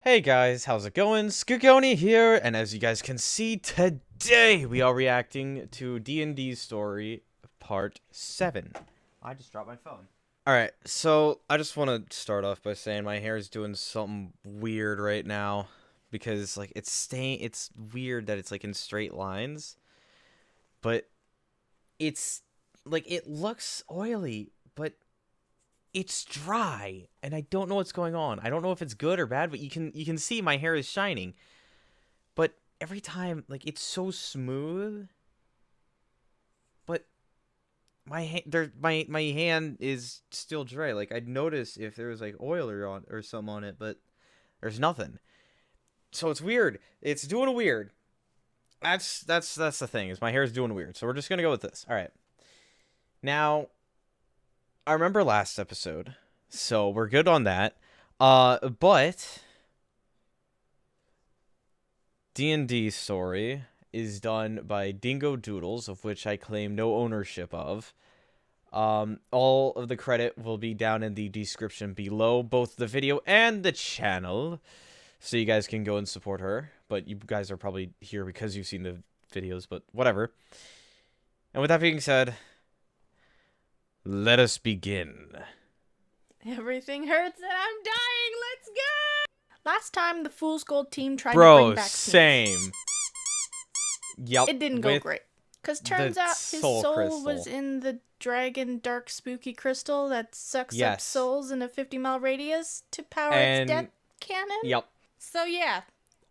Hey guys, how's it going? Skugoni here, and as you guys can see, today we are reacting to D&D's story, part 7. I just dropped my phone. Alright, so I just want to start off by saying my hair is doing something weird right now, because, like, it's weird that it's, like, in straight lines, but it's, like, it looks oily, but it's dry, and I don't know what's going on. I don't know if it's good or bad, but you can see my hair is shining. But every time, like, it's so smooth, but my hand is still dry. Like, I'd notice if there was like oil or something on it, but there's nothing. So it's weird. It's doing weird. That's the thing. Is my hair is doing weird. So we're just gonna go with this. All right. Now, I remember last episode, so we're good on that. But D&D story is done by Dingo Doodles, of which I claim no ownership of. All of the credit will be down in the description below, both the video and the channel, so you guys can go and support her. But you guys are probably here because you've seen the videos, but whatever. And with that being said, let us begin. Everything hurts and I'm dying. Let's go. Last time the Fool's Gold team tried to bring back same. Yep. It didn't go great. Because turns out his soul was in the dragon dark spooky crystal that sucks up souls in a 50-mile radius to power its death cannon. Yep. So yeah.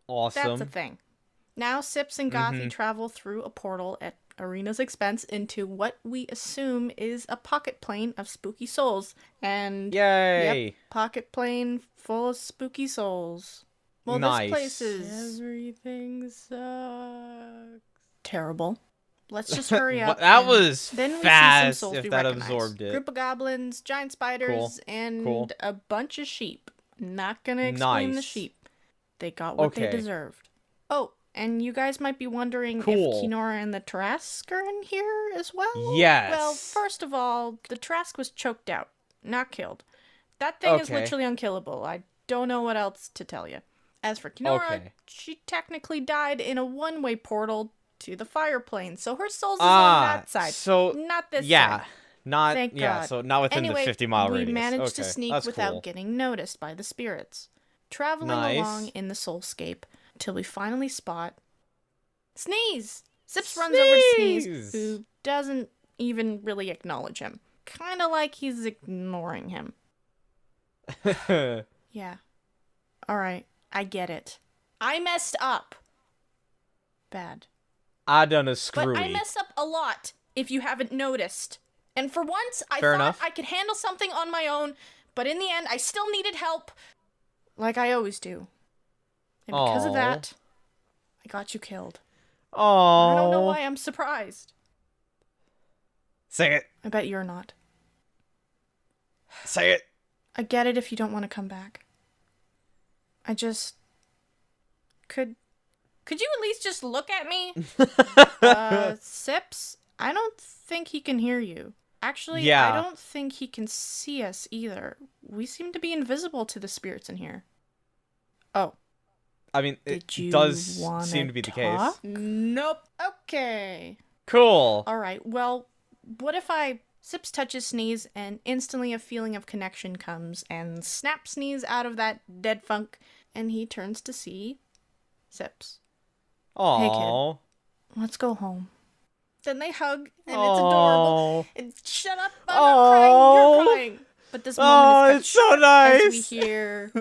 Awesome. That's a thing. Now Sips and Gothy travel through a portal at Arena's expense into what we assume is a pocket plane of spooky souls. And yay! Yep, pocket plane full of spooky souls. Well, nice. This place is everything sucks. Terrible. Let's just hurry up. That was then fast. We see some souls if that absorbed it. Group of goblins, giant spiders, and a bunch of sheep. Not gonna explain the sheep. They got what they deserved. Oh, and you guys might be wondering if Kinora and the Trask are in here as well? Yes. Well, first of all, the Trask was choked out, not killed. That thing is literally unkillable. I don't know what else to tell you. As for Kinora, she technically died in a one-way portal to the fire plane, so her soul's on that side. So not this side. Not Thank God. So not within the 50-mile radius. We managed to sneak without getting noticed by the spirits. Traveling along in the soulscape till we finally spot Sneeze! Sips runs over to Sneeze, who doesn't even really acknowledge him. Kinda like he's ignoring him. Yeah. Alright, I get it. I messed up. Bad. I done a screwy. But I mess up a lot, if you haven't noticed. And for once, I thought I could handle something on my own, but in the end, I still needed help. Like I always do. And because of that, I got you killed. Oh. I don't know why I'm surprised. Say it. I bet you're not. Say it. I get it if you don't want to come back. I just... Could you at least just look at me? Sips? I don't think he can hear you. Actually, I don't think he can see us either. We seem to be invisible to the spirits in here. Oh. I mean, it does seem to be the case. Nope. Okay. Cool. Alright, well, what if I... Sips touches Sneeze, and instantly a feeling of connection comes, and snaps Sneeze out of that dead funk, and he turns to see Sips. Aww. Hey, kid. Let's go home. Then they hug, and it's adorable. And shut up, I'm not crying, you're crying. But this moment is it's so nice. As we hear,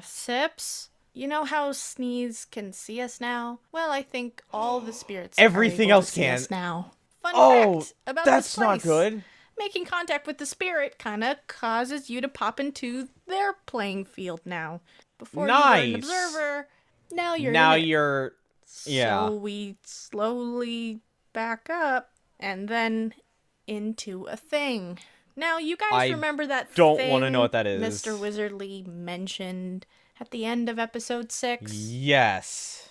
Sips, you know how Sneeze can see us now? Well, I think all the spirits everything are able else to see can us now. Fun fact about that's this place. not good. Making contact with the spirit kind of causes you to pop into their playing field now. Before you were an observer, now you're So we slowly back up and then into a thing. Now, you guys remember that thing don't want to know what that is. Mr. Wizardly mentioned at the end of episode 6? Yes.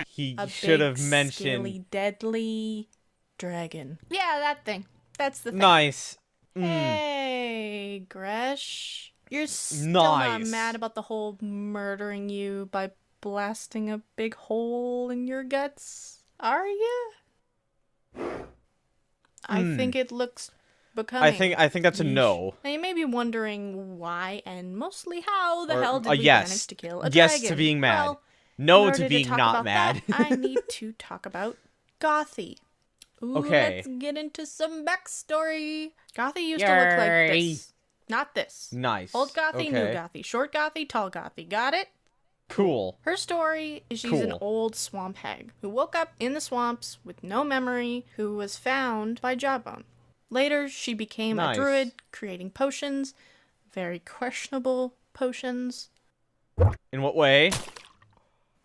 He should have mentioned scaly, deadly dragon. Yeah, that thing. That's the thing. Nice. Hey, Gresh. You're still not mad about the whole murdering you by blasting a big hole in your guts, are you? I think it looks becoming. I think that's a no. Now you may be wondering why and mostly how the hell did we manage to kill a dragon? Yes to being mad. Well, no to being not mad. I need to talk about Gothy. Ooh, okay. Let's get into some backstory. Gothy used to look like this. Not this. Nice. Old Gothy, new Gothy. Short Gothy, tall Gothy. Got it? Cool. Her story is she's an old swamp hag who woke up in the swamps with no memory, who was found by Jawbone. Later, she became a druid, creating potions. Very questionable potions. In what way?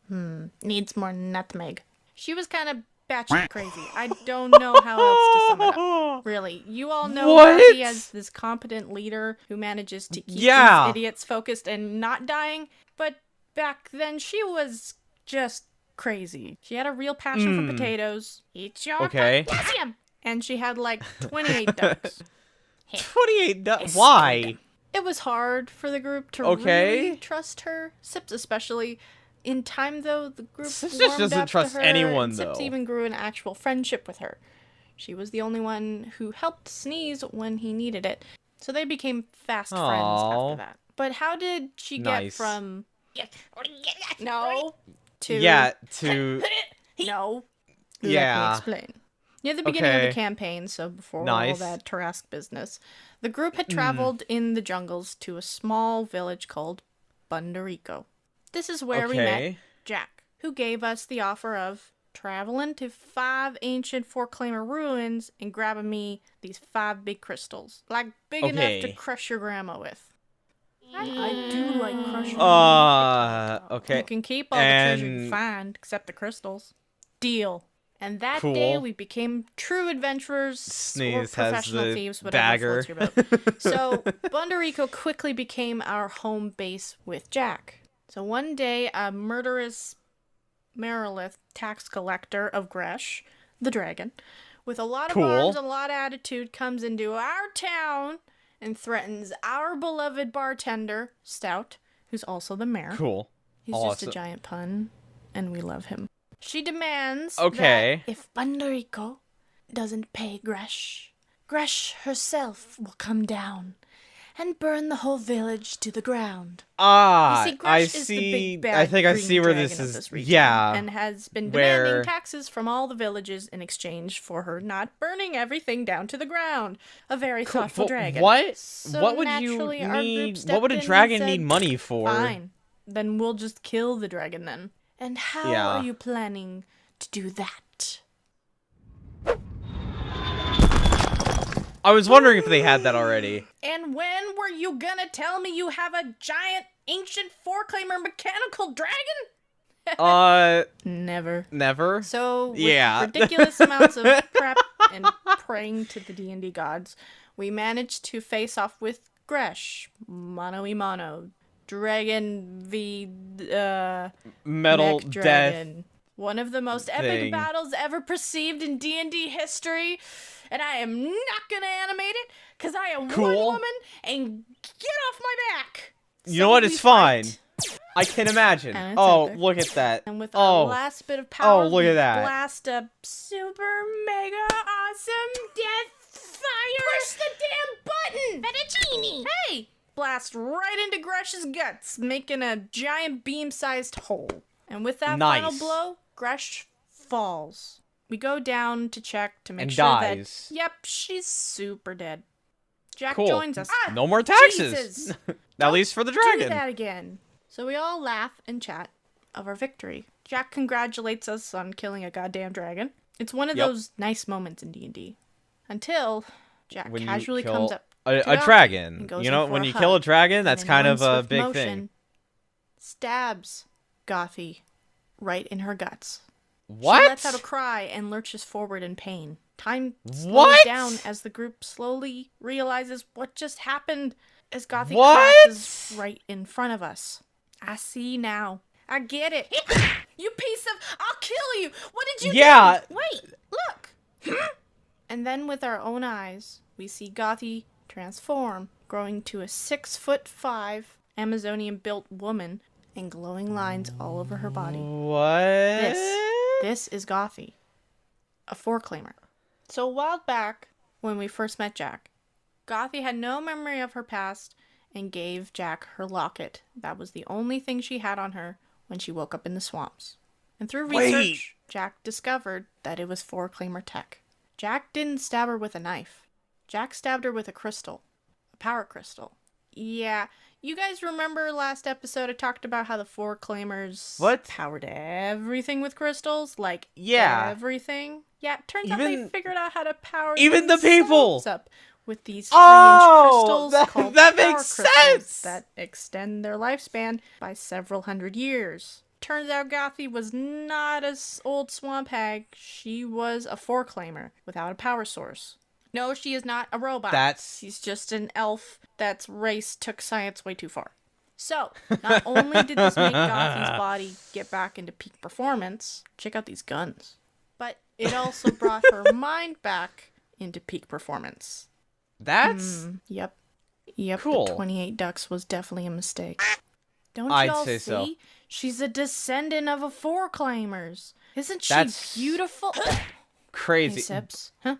Needs more nutmeg. She was kind of batshit crazy. I don't know how else to sum it up. Really. You all know Gothy as this competent leader who manages to keep these idiots focused and not dying. But back then, she was just crazy. She had a real passion for potatoes. Eat your potassium! And she had like 28 ducks. 28 ducks? Why? It was hard for the group to really trust her. Sips especially. In time, though, the group Sips just doesn't trust anyone, though. Sips even grew an actual friendship with her. She was the only one who helped Sneeze when he needed it. So they became fast friends after that. But how did she get from... No. To... Yeah, to... No. Let me explain. Near the beginning of the campaign, so before all that Tarrasque business, the group had traveled in the jungles to a small village called Bundarico. This is where we met Jack, who gave us the offer of traveling to 5 ancient four-claimer ruins and grabbing me these 5 big crystals, like big enough to crush your grandma with. I do like crushing. Okay. You can keep all the treasure you find, except the crystals. Deal. And that day, we became true adventurers Sneeze or professional has the thieves, whatever dagger. floats your boat. So, Bundarico quickly became our home base with Jack. So one day, a murderous Merilith tax collector of Gresh, the dragon, with a lot of arms and a lot of attitude, comes into our town and threatens our beloved bartender, Stout, who's also the mayor. He's just a giant pun, and we love him. She demands that if Bundarico doesn't pay Gresh, Gresh herself will come down and burn the whole village to the ground. You see, Gresh is the big bad I think I see where this is. And has been demanding taxes from all the villages in exchange for her not burning everything down to the ground. A very thoughtful dragon. What? So what would you need? What would a dragon need money for? Fine, then we'll just kill the dragon then. And how are you planning to do that? I was wondering if they had that already. And when were you gonna tell me you have a giant, ancient, four-claimer mechanical dragon? Never. Never? So, with ridiculous amounts of prep and praying to the D&D gods, we managed to face off with Gresh, mano-y-mano, Dragon v. Metal Mech Dragon. Death. One of the most epic battles ever perceived in D&D history. And I am not going to animate it, because I am one woman, and get off my back. You know what? It's fine. I can imagine. Look at that. And with our last bit of power, look at that. Blast a super mega awesome death fire. Push the damn button. Fettuccine. Hey. Blast right into Gresh's guts, making a giant beam-sized hole. And with that final blow, Gresh falls. We go down to check to make sure that... Yep, she's super dead. Jack joins us. No more taxes! Jesus. At least for the dragon. Do that again. So we all laugh and chat of our victory. Jack congratulates us on killing a goddamn dragon. It's one of those nice moments in D&D. Until Jack casually comes up a dragon. You know, when you kill a dragon, that's kind of a big thing. Stabs Gothy right in her guts. What? She lets out a cry and lurches forward in pain. Time slows down as the group slowly realizes what just happened as Gothy crashes right in front of us. I see now. I get it. You piece of... I'll kill you. What did you do? Wait, look. And then with our own eyes, we see Gothy transform. growing to a 6'5" Amazonian-built woman and glowing lines all over her body. What? This is Gothy, a four-claimer. So a while back, when we first met Jack, Gothy had no memory of her past and gave Jack her locket. That was the only thing she had on her when she woke up in the swamps. And through research, Jack discovered that it was four-claimer tech. Jack didn't stab her with a knife. Jack stabbed her with a crystal. A power crystal. Yeah, you guys remember last episode I talked about how the four-claimers powered everything with crystals? Like, everything? Yeah, it turns out they figured out how to power even the people up with these 3-inch crystals called that power makes crystals sense. That extend their lifespan by several hundred years. Turns out Gothy was not an old swamp hag. She was a four-claimer without a power source. No, she is not a robot. She's just an elf that's race took science way too far. So, not only did this make Gothy's body get back into peak performance, check out these guns, but it also brought her mind back into peak performance. That's... Yep, cool. The 28 ducks was definitely a mistake. Don't y'all see? So. She's a descendant of a four-claimers. Isn't she beautiful? Crazy. Hey, Sips. Huh?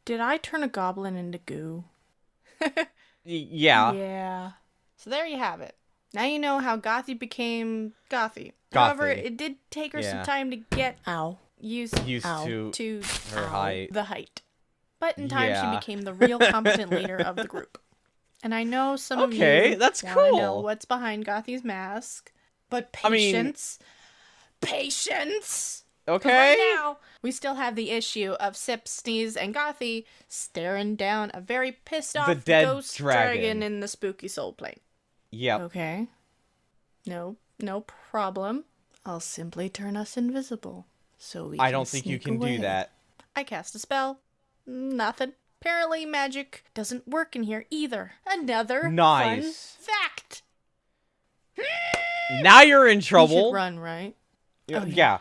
Did I turn a goblin into goo? Yeah. Yeah. So there you have it. Now you know how Gothy became Gothy. However, it did take her some time to get used to her height. The height. But in time, she became the real competent leader of the group. And I know some of you that's want cool. to know what's behind Gothy's mask. But patience. Patience! Okay. Right now, we still have the issue of Sip, Sneeze, and Gothy staring down a very pissed off ghost dragon in the spooky soul plane. Yep. Okay. No problem. I'll simply turn us invisible. So we I don't think you can do that. I cast a spell. Nothing. Apparently magic doesn't work in here either. Another fun fact. Now you're in trouble. We should run, right? Yeah.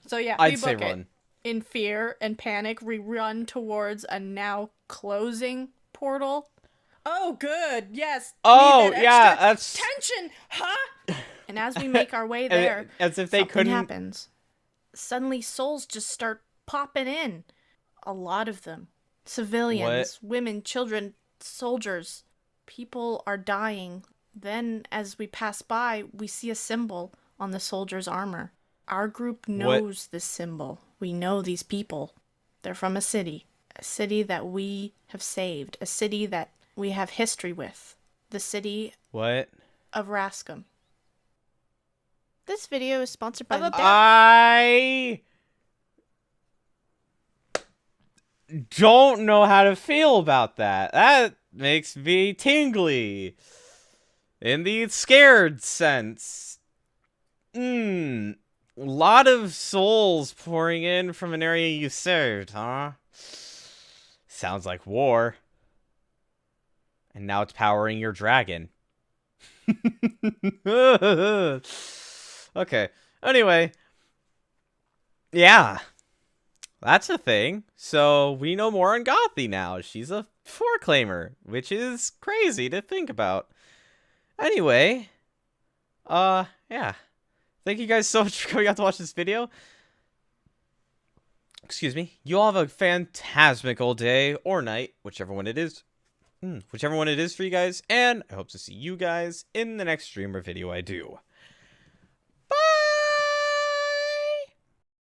So yeah, I'd say run. In fear and panic, we run towards a now closing portal. Oh, good. Yes. Oh, yeah. That's tension, huh? And as we make our way there, as if they couldn't. Happens. Suddenly, souls just start popping in. A lot of them. Civilians, women, children, soldiers. People are dying. Then, as we pass by, we see a symbol on the soldier's armor. Our group knows this symbol. We know these people. They're from a city that we have saved, a city that we have history with. The city of Rascom. This video is sponsored by I don't know how to feel about that. That makes me tingly. In the scared sense. A lot of souls pouring in from an area you served, huh? Sounds like war. And now it's powering your dragon. Okay. Anyway. Yeah. That's a thing. So we know more on Gothy now. She's a four-claimer, which is crazy to think about. Anyway. Yeah. Thank you guys so much for coming out to watch this video. Excuse me. You all have a phantasmical day or night, whichever one it is. Whichever one it is for you guys. And I hope to see you guys in the next stream or video I do.